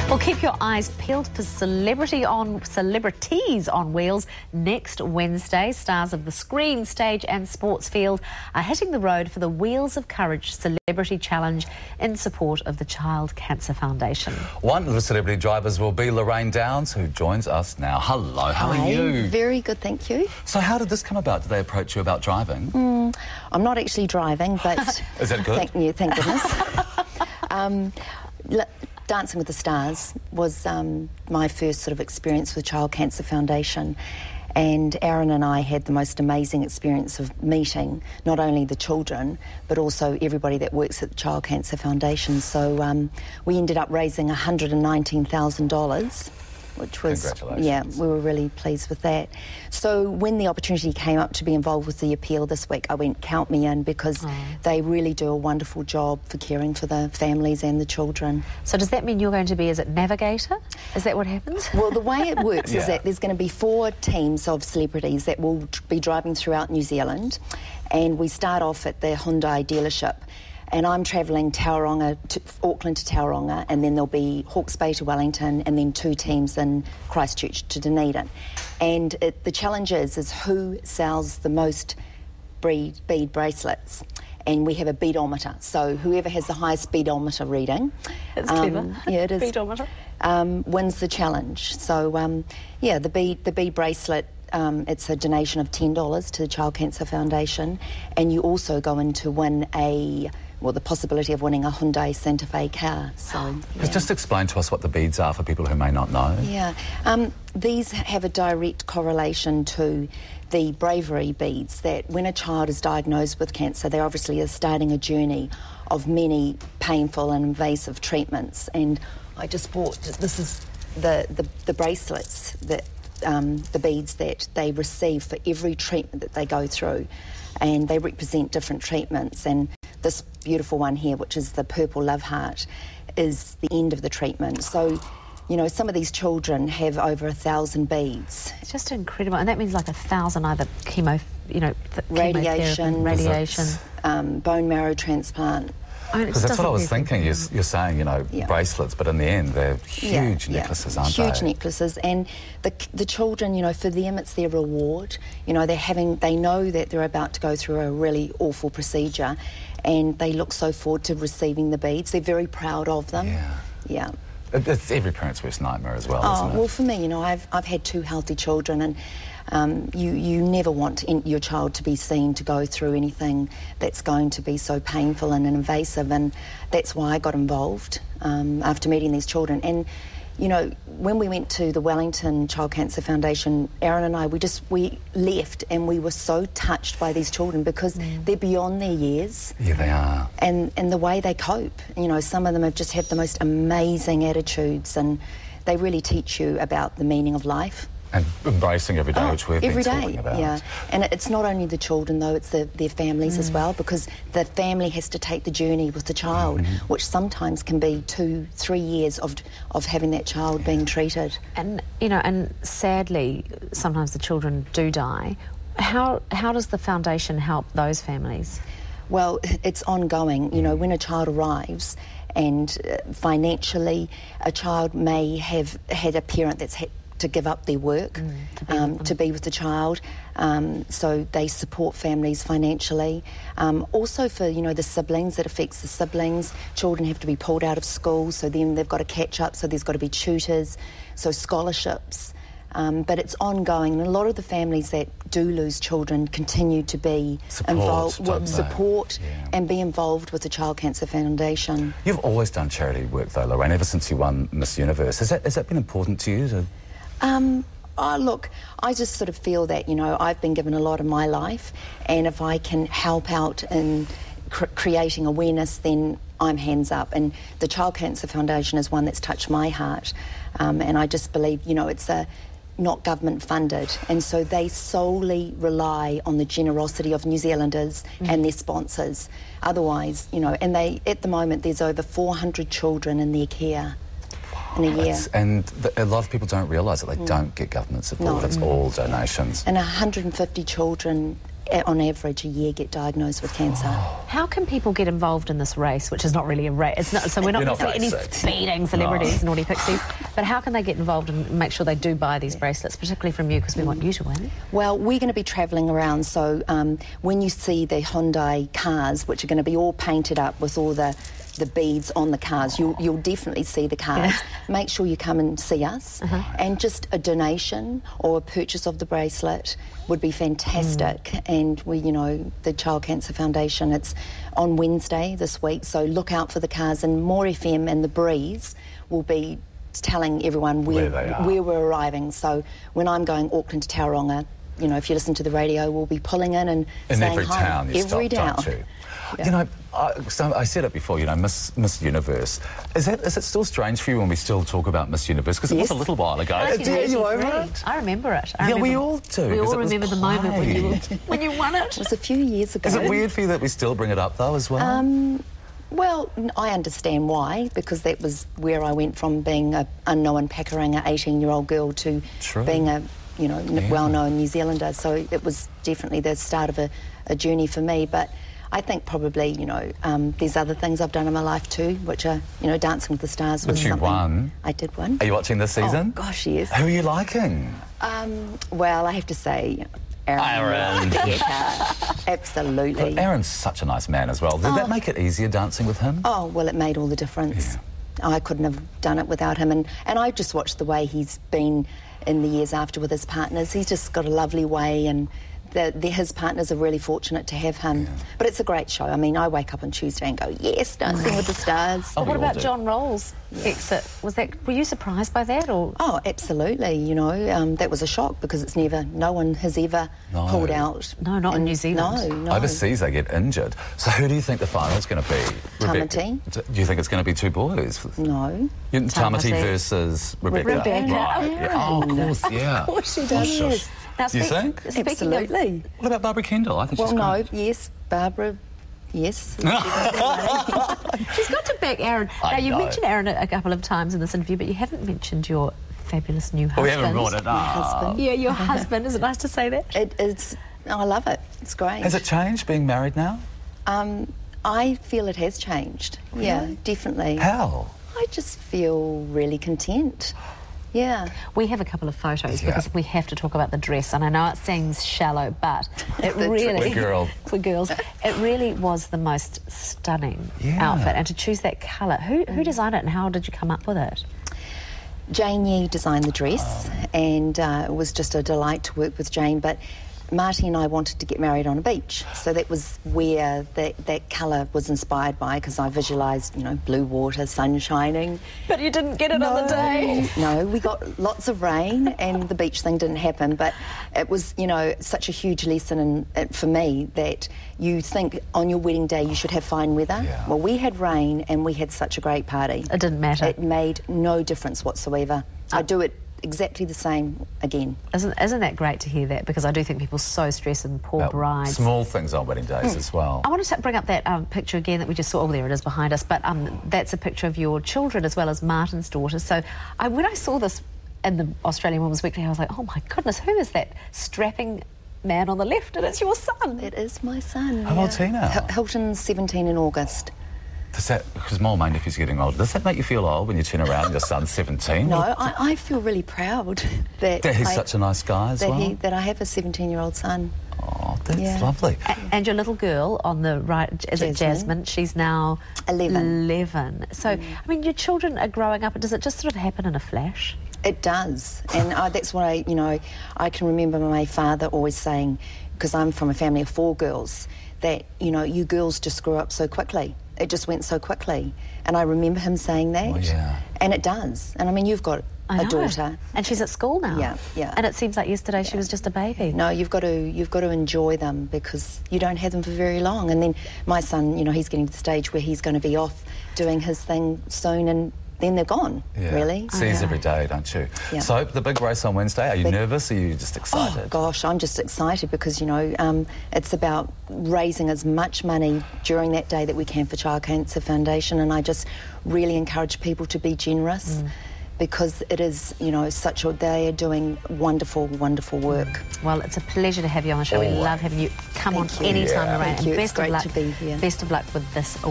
Well, keep your eyes peeled for celebrities on wheels. Next Wednesday, stars of the screen, stage and sports field are hitting the road for the Wheels of Courage Celebrity Challenge in support of the Child Cancer Foundation. One of the celebrity drivers will be Lorraine Downs, who joins us now. Hello, how are you? Very good, thank you. So how did this come about? Did they approach you about driving? I'm not actually driving, but... Is that good? Thank goodness. Dancing with the Stars was my first sort of experience with Child Cancer Foundation, and Aaron and I had the most amazing experience of meeting not only the children but also everybody that works at the Child Cancer Foundation. So we ended up raising $119,000, which was, yeah, we were really pleased with that. So when the opportunity came up to be involved with the appeal this week, I went, count me in, because they really do a wonderful job for caring for the families and the children. So does that mean you're going to be, is it navigator? Is that what happens? Well, the way it works is that there's going to be 4 teams of celebrities that will be driving throughout New Zealand, and we start off at the Hyundai dealership. And I'm travelling Auckland to Tauranga, and then there'll be Hawke's Bay to Wellington, and then 2 teams in Christchurch to Dunedin. And the challenge is who sells the most bead bracelets. And we have a beadometer, so whoever has the highest beadometer reading... That's clever. Yeah, it is. Beadometer. Wins the challenge. So, yeah, the bead bracelet... it's a donation of $10 to the Child Cancer Foundation, and you also go in to win the possibility of winning a Hyundai Santa Fe car. So, Just explain to us what the beads are for people who may not know. Yeah, these have a direct correlation to the bravery beads, that when a child is diagnosed with cancer, they obviously are starting a journey of many painful and invasive treatments. And I just bought, this is the bracelets that the beads that they receive for every treatment that they go through, and they represent different treatments. And this beautiful one here, which is the purple love heart, is the end of the treatment. So, you know, some of these children have over 1,000 beads. It's just incredible, and that means like 1,000 either radiation, bone marrow transplant. Because that's what I was thinking. You're saying, you know, bracelets, but in the end, they're huge necklaces, aren't they? Huge necklaces, and the children, you know, for them, it's their reward. You know, they know that they're about to go through a really awful procedure, and they look so forward to receiving the beads. They're very proud of them. Yeah. It's every parent's worst nightmare as well, isn't it? Well, for me, you know, I've had 2 healthy children, and you never want your child to be seen to go through anything that's going to be so painful and invasive, and that's why I got involved after meeting these children. And, you know, when we went to the Wellington Child Cancer Foundation, Aaron and I, we left, and we were so touched by these children, because they're beyond their years. Yeah, they are. And the way they cope. You know, some of them have just had the most amazing attitudes, and they really teach you about the meaning of life. And embracing every day, which we've been talking about. Yeah, and it's not only the children, though, it's their families as well, because the family has to take the journey with the child, which sometimes can be 2-3 years of having that child being treated. And, you know, and sadly, sometimes the children do die. How does the foundation help those families? Well, it's ongoing. You know, when a child arrives, and financially, a child may have had a parent that's had to give up their work to be with the child, so they support families financially. Also for, you know, the siblings, it affects the siblings. Children have to be pulled out of school, so then they've got to catch up, so there's got to be tutors, so scholarships. But it's ongoing, and a lot of the families that do lose children continue to be involved, and be involved with the Child Cancer Foundation. You've always done charity work, though, Lorraine, ever since you won Miss Universe. Has that been important to you? Oh, look, I just sort of feel that, you know, I've been given a lot of my life, and if I can help out in creating awareness, then I'm hands up. And the Child Cancer Foundation is one that's touched my heart, and I just believe, you know, it's not government funded, and so they solely rely on the generosity of New Zealanders and their sponsors. Otherwise, you know, and at the moment there's over 400 children in their care in a year. And a lot of people don't realise that they don't get government support. It's all donations. And 150 children on average, a year get diagnosed with cancer. How can people get involved in this race, which is not really a race? It's not, so we're not necessarily any speeding celebrities, naughty pixies, but how can they get involved and make sure they do buy these bracelets, particularly from you, because we want you to win? Well, we're going to be travelling around, so when you see the Hyundai cars, which are going to be all painted up with all the beads on the cars, you'll definitely see the cars. Make sure you come and see us, and just a donation or a purchase of the bracelet would be fantastic. And we, you know, the Child Cancer Foundation, it's on Wednesday this week, so look out for the cars, and More FM and The Breeze will be telling everyone where we're arriving. So when I'm going Auckland to Tauranga, you know, if you listen to the radio, we'll be pulling in and saying every hi. Town you every stop, town. don't you? Yeah. You know, I said it before, you know, Miss Universe. Is it still strange for you when we still talk about Miss Universe? Because it was a little while ago. I You over it? I remember it. Yeah, we all do. We all remember the moment when you won it. It was a few years ago. Is it weird for you that we still bring it up, though, as well? Well, I understand why, because that was where I went from being an unknown Pakuranga 18-year-old girl to being a, you know, well-known New Zealander. So it was definitely the start of a journey for me. But I think probably, you know, there's other things I've done in my life too, which are, you know, Dancing with the Stars was something. But you won. I did win. Are you watching this season? Oh, gosh, yes. Who are you liking? Well, I have to say Aaron. Yeah, absolutely. But Aaron's such a nice man as well. Did that make it easier dancing with him? Oh, well, it made all the difference. Yeah. I couldn't have done it without him. And I just watched the way he's been in the years after with his partners. He's just got a lovely way, and his partners are really fortunate to have him. Yeah. But it's a great show. I mean, I wake up on Tuesday and go, yes, Dancing with the Stars. What about John Roll's exit? Were you surprised by that? Or? Oh, absolutely. You know, that was a shock, because it's no one has ever pulled out. No, not in New Zealand. No. Overseas they get injured. So who do you think the final's going to be? Tamati. Do you think it's going to be two boys? No. Tamati versus Rebecca. Right. Yeah. Oh, of course, yeah. Of course she does, yes. Now, do you think? Absolutely. What about Barbara Kendall? I think she's great. Yes, Barbara, yes. She's got to back Aaron. Now, you mentioned Aaron a couple of times in this interview, but you haven't mentioned your fabulous new husband. We haven't brought it up. My husband. Yeah, your husband. Is it nice to say that? It's. I love it. It's great. Has it changed being married now? I feel it has changed. Really? Yeah, definitely. How? I just feel really content. Yeah. We have a couple of photos because we have to talk about the dress, and I know it seems shallow, but it really... For girls. It really was the most stunning outfit, and to choose that colour. Who designed it, and how did you come up with it? Jane Yee designed the dress, and it was just a delight to work with Jane, but Marty and I wanted to get married on a beach, so that was where that colour was inspired by, because I visualised, you know, blue water, sun shining. But you didn't get it on the day. No, we got lots of rain, and the beach thing didn't happen, but it was, you know, such a huge lesson for me that you think on your wedding day you should have fine weather. Yeah. Well, we had rain, and we had such a great party. It didn't matter. It made no difference whatsoever. I do it exactly the same again. Isn't that great to hear that? Because I do think people so stress and poor brides. Small things on wedding days as well. I want to bring up that picture again that we just saw. Oh, there it is behind us. But that's a picture of your children as well as Martin's daughter. So when I saw this in the Australian Women's Weekly, I was like, oh my goodness, who is that strapping man on the left? And it's your son. It is my son. How old's he now? Hilton's 17 in August. Does that, because my nephew's getting older, does that make you feel old when you turn around and your son's 17? No, I feel really proud that he's such a nice guy as well. That I have a 17-year-old son. Oh, that's lovely. And your little girl on the right, is it Jasmine? She's now 11. So, I mean, your children are growing up. Does it just sort of happen in a flash? It does. And that's what I can remember my father always saying, because I'm from a family of 4 girls, that, you know, you girls just grew up so quickly. It just went so quickly. And I remember him saying that. Oh, yeah. And it does. And I mean, you've got a daughter. And she's at school now. Yeah. And it seems like yesterday she was just a baby. No, you've got to enjoy them, because you don't have them for very long. And then my son, you know, he's getting to the stage where he's going to be off doing his thing soon, and then they're gone, really. Sees every day, don't you? Yeah. So, the big race on Wednesday, are you nervous or are you just excited? Oh, gosh, I'm just excited because, you know, it's about raising as much money during that day that we can for Child Cancer Foundation, and I just really encourage people to be generous. because it is, you know, they are doing wonderful, wonderful work. Well, it's a pleasure to have you on the show. We love having you. Come on anytime, Lorraine. Thank you. And It's great to be here. Best of luck with this